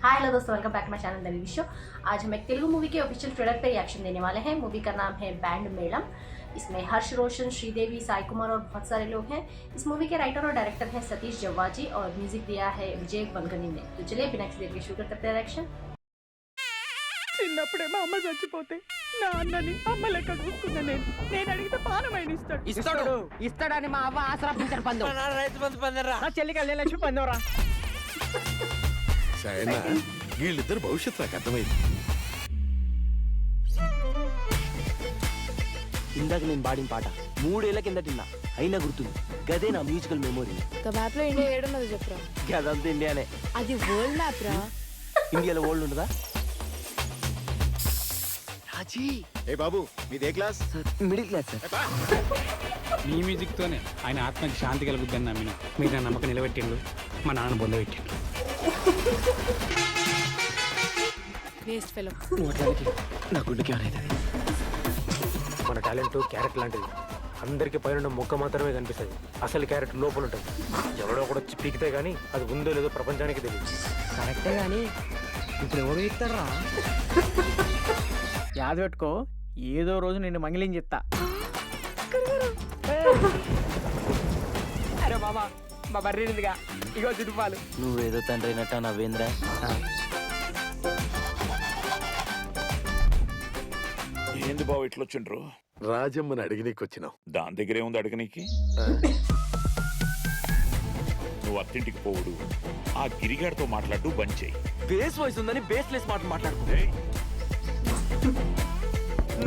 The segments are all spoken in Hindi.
हाय हेलो दोस्तों, welcome back to my channel the review show. आज हम एक तेलुगु मूवी के ऑफिशियल ट्रेलर पे रिएक्शन देने वाले हैं। मूवी का नाम है बैंड मेलम। इसमें हर्ष रोशन, श्रीदेवी, साई कुमार और बहुत सारे लोग हैं। इस मूवी के राइटर और डायरेक्टर है सतीश जव्वाजी और म्यूजिक दिया है विजय बंगनी ने। तो चलिए बिना किसी देर के शुरू करते हैं रिएक्शन। చిన్నప్పుడే మా అమ్మ చచ్చిపోతే నా అన్నని అమ్మ లెక్క చూసుకున్నా నేను అడిగితే పానమైన ఇస్తాడు ఇస్తాడని మా అవ్వ ఆసరా పింఛన్ పందు రైతు బంధు పందరా నా చెల్లి కళ్యాణ లక్ష్మి పందవరా సరేనా వీళ్ళిద్దరు భవిష్యత్తు నాకు అర్థమైంది. ఇందాక నేను పాడిన పాట 3 ఏళ్ల కిందట విన్నా అయినా గుర్తుంది. గదే నా మ్యూజికల్ మెమొరీ. మ్యాప్ లో ఇండియా ఏడున్నది చెప్పరా? గదంతా ఇండియానే. అది వరల్డ్ మ్యాప్ రా. ఇండియాలో వరల్డ్ ఉండదా? రాజీ ఏ బాబు మీదే క్లాస్? Middle class sir. మీ మ్యూజిక్ తోనే ఆయన ఆత్మకి శాంతి కలుగుద్దని నమ్మిన మీరు నా నమ్మకం నిలబెట్టిండు, మా నాన్న బొందబెట్టిండు. Waste fellow. నువ్వు అట్లానికి నా గుండెకి ఏమైతుంది? మన టాలెంట్ క్యారెట్ లాంటిది. అందరికి పైన మొక్క మాత్రమే కనిపిస్తుంది, అసలు క్యారెట్ లోపల ఉంటుంది. ఎవడో ఒకటి వచ్చి పీకితే గానీ అది ఉందో లేదో ప్రపంచానికి తెలియదు. కరెక్టే గాని ఇప్పుడు ఎవరు ఇస్తారా? యాద పెట్టుకో, ఏదో రోజు నేను మంగిలింగ్ చెప్తా. అరే బాబా, మా బర్రీనిదిగా ఇగో చుట్టుపాలు. నువ్వేదో తండ్రి అయినట్ట నవ్వేంద్ర. ఏంది బాబు ఇట్లా వచ్చిండ్రు? రాజమ్మని అడిగినీకి వచ్చినావు. దాని దగ్గరే ఉంది అడగనీకి. నువ్వు అత్తింటికి పోవుడు, ఆ గిరిగాడితో మాట్లాడు బంద్ చేయి. బేస్ వాయిస్ ఉందని బేస్లెస్ మాట మాట్లాడుకుంటే.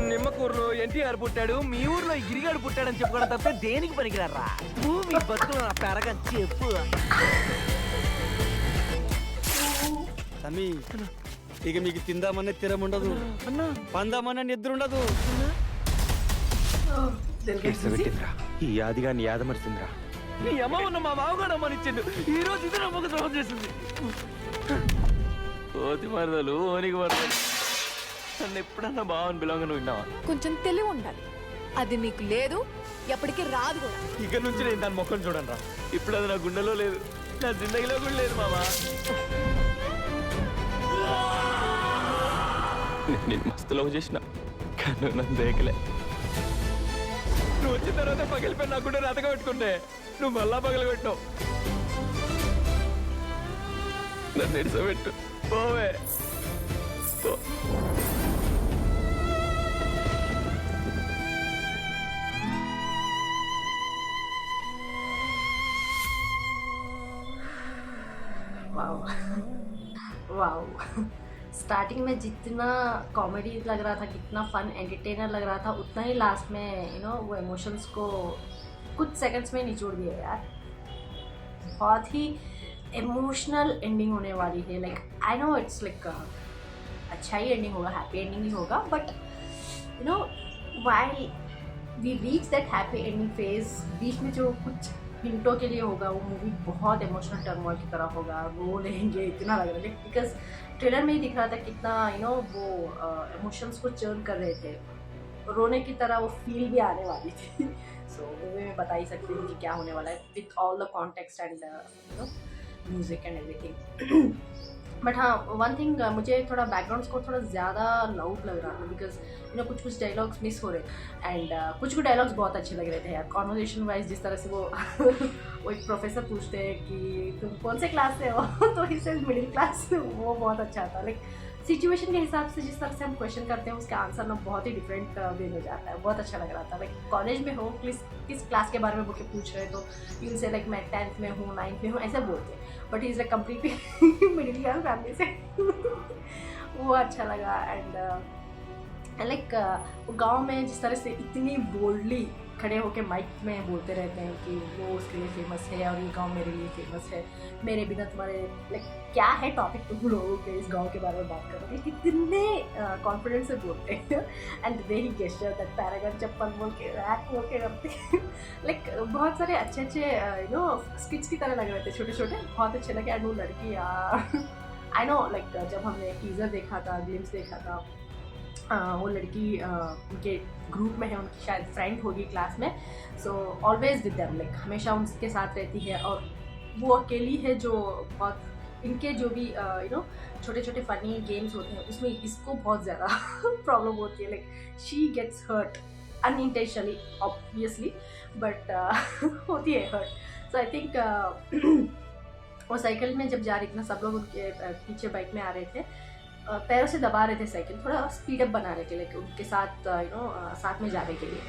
నిమ్మకూరులో ఎన్టీఆర్ పుట్టాడు, మీ ఊర్లో గిరిగాడు పుట్టాడని చెప్పుకోవడం తప్పే దేనికి పనికిరారా? భూమి బతుకులు నా పెరగ చెప్పు. తమ్మి ఇక మీకు తిందామనే తిరం ఉండదు, పందామనే నిద్ర ఉండదు. ఈ యాదిగాన్ని యాదమరిసిందిరా. నీ అమ్మ ఉన్న మా మామగాడు అమ్మనిచ్చిండు, ఈ రోజు ఇది నమ్మకం ద్రోహం చేసింది. ఓతి మరదలు ఓనికి మరదలు. నన్ను ఎప్పుడన్నా బావని బిలాంగ్ విన్నావా? కొంచెం తెలివి ఉండాలి, అది నీకు లేదు, ఎప్పటికీ రాదు కూడా. ఇక నుంచి నేను దాని ముఖం చూడను రా. ఇప్పుడు అది నా గుండెలో లేదు, నా జిందగీలో కూడా లేదు మామా. నేను మస్తు లవ్ చేసిన, కానీ నన్ను దేకలే. నువ్వు వచ్చిన తర్వాత పగిలిపోయి నా గుండె రాతగా పెట్టుకుంటే నువ్వు మళ్ళా పగలగొట్టావు. నన్ను ఎడిసబెట్టు పోవే పో. Wow wow. स्टार्टिंग में जितना कॉमेडी लग रहा था, कितना फन एंटरटेनर लग रहा था, उतना ही लास्ट में वो इमोशंस को कुछ सेकंड्स में निचोड़ दिया यार। बहुत ही इमोशनल एंडिंग होने वाली है। Like I know it's like अच्छा ही एंडिंग होगा, हैप्पी एंडिंग ही होगा, but while we reach that happy ending phase, बीच में जो कुछ मिनटों के लिए होगा वो मूवी बहुत इमोशनल टर्मोइल की तरह होगा। रो लेंगे इतना लग रहा है, बिकॉज ट्रेलर में ही दिख रहा था कितना वो इमोशंस को चर्न कर रहे थे। रोने की तरह वो फील भी आने वाली थी। सो मूवी में बता ही सकती हूँ कि क्या होने वाला है with all the context and music and everything. But हाँ, वन थिंग, मुझे थोड़ा बैकग्राउंड स्कोर थोड़ा ज़्यादा लाउड लग रहा था, बिकॉज कुछ डायलॉग्स मिस हो रहे एंड कुछ डायलॉग्स बहुत अच्छे लग रहे थे यार। कॉन्वर्जेशन वाइज जिस तरह से वो एक प्रोफेसर पूछते हैं कि तुम कौन से क्लास से हो तो इसे मिडिल क्लास, वो बहुत अच्छा था। लाइक सिचुएशन के हिसाब से जिस तरह से हम क्वेश्चन करते हैं उसका आंसर ना बहुत ही डिफरेंट वे हो जाता है। बहुत अच्छा लग रहा था। लाइक कॉलेज में हो, किस क्लास के बारे में बोल के पूछ रहे तो यू से लाइक मैं 10th में हूँ, 9th में हूँ, ऐसे बोलते हैं, but he is like completely middle class family से। वो अच्छा लगा। एंड लाइक गांव में जिस तरह से इतनी बोल्डली खड़े होके माइक में बोलते रहते हैं कि वो उसके लिए फेमस है और ये गांव मेरे लिए फेमस है, मेरे बिना तुम्हारे लाइक क्या है टॉपिक तुम लोगों के इस गांव के बारे में बात कर रहे हैं, कितने कॉन्फिडेंस से बोलते हैं। एंड वे ही गेस्चर दैट पैरागन चप्पल बोल के रैक बोल के करते हैं। लाइक बहुत सारे अच्छे अच्छे स्किट्स की तरह लग रहे थे, छोटे छोटे, बहुत अच्छे लगे। एंड वो लड़की यार आई नो लाइक जब हमने टीजर देखा था, ग्लिम्स देखा था, वो लड़की उनके ग्रुप में है, उनकी शायद फ्रेंड होगी क्लास में। So always with them, like हमेशा उनके साथ रहती है और वो अकेली है जो बहुत इनके जो भी छोटे छोटे फनी गेम्स होते हैं उसमें इसको बहुत ज़्यादा प्रॉब्लम होती है, like she gets hurt unintentionally obviously, but होती है हर्ट। सो आई थिंक वो साइकिल में जब जा रही थी ना, सब लोग उनके पीछे बाइक में आ रहे थे, पैरों से दबा रहे थे साइकिल, थोड़ा स्पीड अप बना रहे थे, लाइक उनके साथ साथ में जाने के लिए,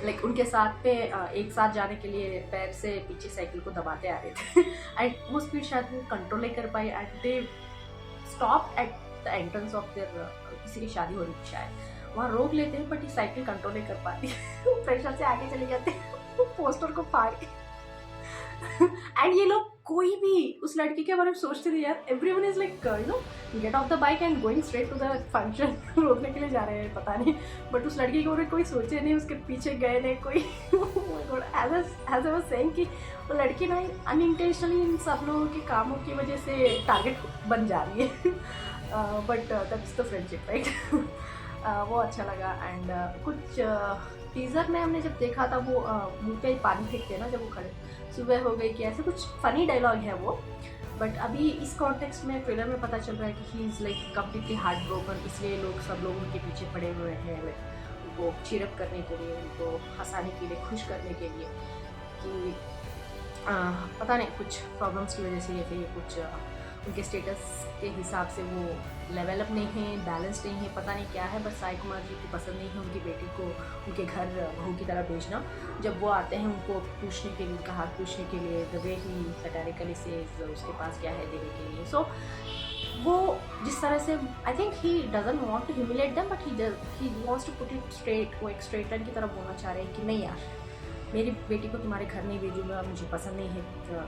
लाइक उनके साथ पे एक साथ जाने के लिए पैर से पीछे साइकिल को दबाते आ रहे थे एंड वो स्पीड शायद वो कंट्रोल नहीं कर पाई and they stop at the entrance of there, किसी की शादी हो रही थी शायद, वहाँ रोक लेते हैं बट ये साइकिल कंट्रोल नहीं कर पाती प्रेशर से आगे चले जाते हैं पोस्टर को फाड़ के एंड ये लोग कोई भी उस लड़की के बारे में सोचते नहीं यार, everyone is like get off the bike and going straight to the function रोकने के लिए जा रहे हैं पता नहीं, बट उस लड़की के बारे में कोई सोचे नहीं, उसके पीछे गए नहीं कोई एज आई वाज सेइंग कि वो लड़की ना अनइंटेंशनली इन सब लोगों के कामों की वजह से टारगेट बन जा रही है, but that's the friendship right. वो अच्छा लगा एंड कुछ टीज़र में हमने जब देखा था वो मुँह पे पानी फेंकते हैं ना जब वो खड़े, सुबह हो गई कि ऐसे कुछ फनी डायलॉग है वो, बट अभी इस कॉन्टेक्स्ट में ट्रेलर में पता चल रहा है कि he is like completely heart broken, इसलिए लोग सब लोग उनके पीछे पड़े हुए हैं, लाइक उनको चीरअप करने के लिए, उनको हंसाने के लिए, खुश करने के लिए, कि पता नहीं कुछ प्रॉब्लम्स की वजह से या फिर कुछ उनके स्टेटस के हिसाब से वो लेवल अप नहीं है, बैलेंस नहीं है, पता नहीं क्या है, बस साई कुमार जी को पसंद नहीं है उनकी बेटी को उनके घर बहू की तरह भेजना। जब वो आते हैं उनको पूछने के लिए, उनका हाथ पूछने के लिए, द वे ही सटारिकली से उसके पास क्या है देने के लिए, सो वो जिस तरह से I think he doesn't want to humiliate them but he wants to put it straight, वो एक स्ट्रेट लाइन की तरफ बोलना चाह रहे हैं कि नहीं यार, मेरी बेटी को तुम्हारे घर नहीं भेजूंगा, मुझे पसंद नहीं है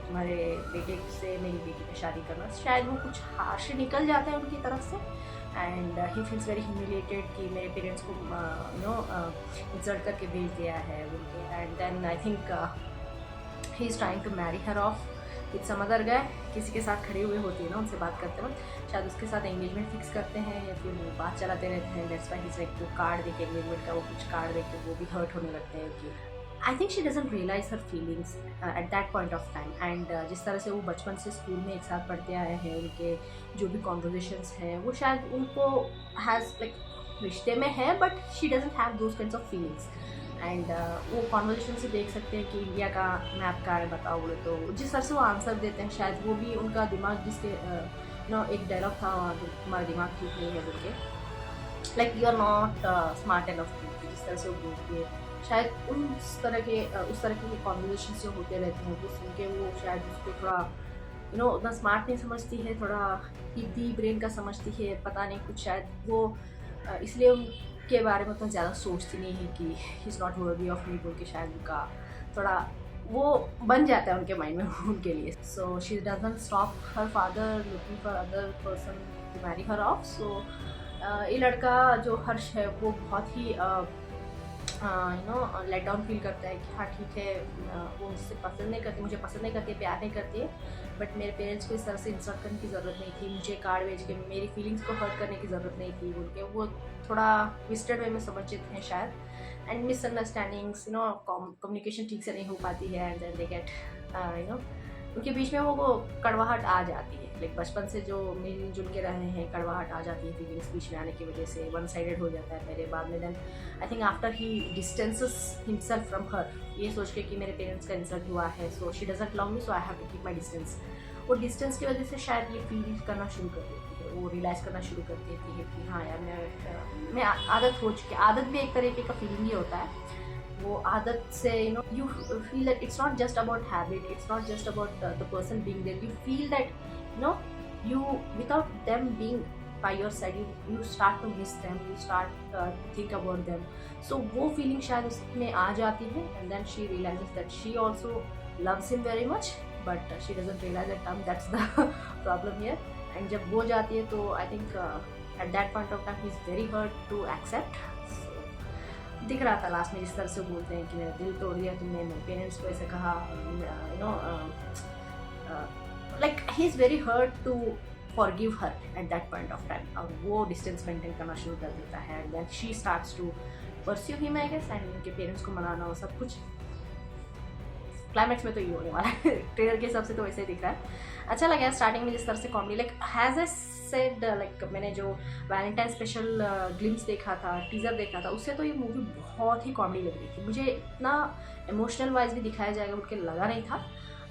तुम्हारे बेटे से मेरी बेटी की शादी करना। शायद वो कुछ हार्श निकल जाता है उनकी तरफ से and he feels very humiliated कि मेरे पेरेंट्स को इंसल्ट करके भेज दिया है उनके, and then I think he is trying to marry her off with some other guy, किसी के साथ खड़े हुए होते हैं ना उनसे बात करते वक्त, शायद उसके साथ एंगेजमेंट फिक्स करते हैं या फिर वो बात चलाते रहते हैं, that's why he is like वो कार्ड देके एंगेजमेंट का वो कुछ कार्ड देके वो भी हर्ट होने लगते हैं कि I think she doesn't realise her feelings at that point of time and जिस तरह से वो बचपन से स्कूल में एक साथ पढ़ते आए हैं, उनके जो भी कॉन्वर्जेशंस हैं वो शायद उनको हैज़ लाइक रिश्ते में है but she doesn't have those kinds of feelings and वो कॉन्वर्जेशन से देख सकते हैं कि इंडिया का मैप का है बताओ बोले तो जिस तरह से वो आंसर देते हैं शायद वो भी उनका दिमाग जिसके एक डायलॉग था तुम्हारा दिमाग ठीक नहीं है बोल के, like you are not smart enough, जिस तरह से वो बोलती है शायद उस तरह के कॉन्वर्जेशन जो होते रहते हैं वो सुन के वो शायद उसको थोड़ा उतना स्मार्ट नहीं समझती है, थोड़ा हिंदी ब्रेन का समझती है, पता नहीं कुछ शायद वो इसलिए उनके बारे में उतना ज़्यादा सोचती नहीं है कि he is not worthy of me बोल के, शायद उनका थोड़ा वो बन जाता है उनके माइंड में उनके लिए। So she doesn't stop her father looking for other person to marry her off. So ये लड़का जो हर्ष है वो बहुत ही लेट डाउन फील करता है कि हाँ ठीक है वो मुझसे पसंद नहीं करती, मुझे पसंद नहीं करती, प्यार नहीं करती है, बट मेरे पेरेंट्स को इस तरह से इंसल्ट करने की ज़रूरत नहीं थी, मुझे कार्ड भेज के मेरी फीलिंग्स को हर्ट करने की ज़रूरत नहीं थी बोल के वो थोड़ा ट्विस्टेड वे में समझते हैं शायद एंड मिसअंडरस्टैंडिंग्स कम्युनिकेशन ठीक से नहीं हो पाती है एंड देन दे गेट उनके बीच में वो कड़वाहट आ जाती है, लाइक बचपन से जो मिलजुल के रहे हैं कड़वाहट आ जाती है फीलिंग्स बीच में आने की वजह से, वन साइडेड हो जाता है मेरे बाद में। Then I think after he distances himself from her, ये सोच के कि मेरे पेरेंट्स का इंसल्ट हुआ है so she doesn't love me so I have to keep my distance, वो डिस्टेंस की वजह से शायद ये फील करना शुरू कर देती है, वो रियलाइज़ करना शुरू कर देती है कि हाँ यार मैं आदत हो चुकी है, आदत भी एक तरीके का फीलिंग ही होता है, वो आदत से you feel that it's not just about habit, it's not just about the person being there, you feel that you without them being by your side you start to miss them, you start to think about them, so वो feeling शायद उसमें आ जाती है and then she realizes that she also loves him very much but she doesn't realize that that's the problem here and जब वो जाती है तो I think at that point of time he is very hurt to accept। दिख रहा था लास्ट में जिस तरह से बोलते हैं कि मेरा दिल तोड़ दिया तुमने, मेरे पेरेंट्स को ऐसे कहा, like he is very hurt to forgive her at that point of time, और वो डिस्टेंस मेंटेन करना शुरू कर देता है and then she starts to pursue him I guess and उनके पेरेंट्स को मनाना वो सब कुछ क्लाइमैक्स में तो ये होने वाला है ट्रेलर के हिसाब से तो वैसे ही दिख रहा है। अच्छा लगा स्टार्टिंग में जिस तरह से comedy like has a said like मैंने जो वैलेंटाइन स्पेशल ग्लिम्स देखा था, टीज़र देखा था, उससे तो ये मूवी बहुत ही कॉमेडी लग रही थी मुझे। इतना इमोशनल वाइज भी दिखाया जाएगा उनके लगा नहीं था,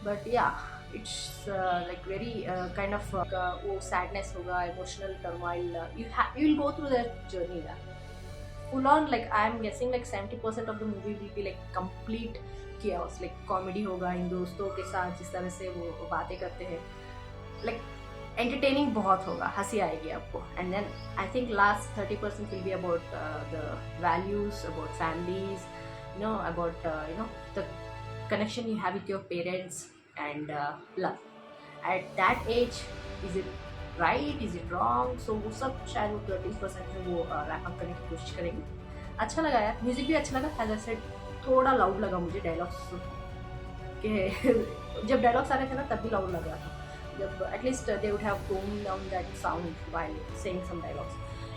बट या it's like very kind of वो सैडनेस होगा, emotional turmoil, you will go through that journey that full on, like I am guessing like 70% of the movie will be like complete chaos, like comedy होगा इन दोस्तों के साथ जिस तरह से वो बातें करते हैं, like entertaining बहुत होगा, हंसी आएगी आपको। and then I think last 30% will be about the values, about families, you know, about the connection you have with your parents and love at that age, is it right, is it wrong, so वो सब शायद वो 30% में वो रैप अप करने की कोशिश करेंगे। अच्छा लगा यार, म्यूजिक भी अच्छा लगा। एज आई सेड थोड़ा लाउड लगा मुझे डायलॉग्स के जब डायलॉग्स आ रहे थे ना तब भी लाउड लग रहा था, जब at least they would have tone down that sound while saying some dialogues.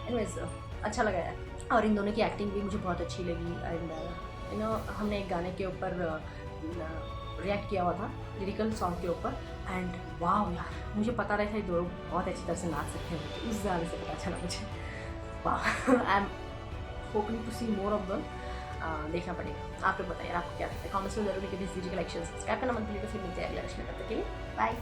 Anyways अच्छा लगा यार, और इन दोनों की एक्टिंग भी मुझे बहुत अच्छी लगी। एंड हमने एक गाने के ऊपर रिएक्ट किया हुआ था, लिरिकल सॉन्ग के ऊपर, एंड वाह यार मुझे पता रहा था ये दोनों बहुत अच्छी तरह से नाच सकते हैं, उस गाने से पता चला मुझे। वाह, I am hoping to see more of them. देखना पड़ेगा। आप लोग बताइए आपको क्या लगता है, कमेंट्स में जरूर लिखिए, दीजिए लाइक शेयर सब्सक्राइब करना मत भूलिएगा। फिर मिलते हैं अगले लेक्चर में, तब तक के लिए बाय।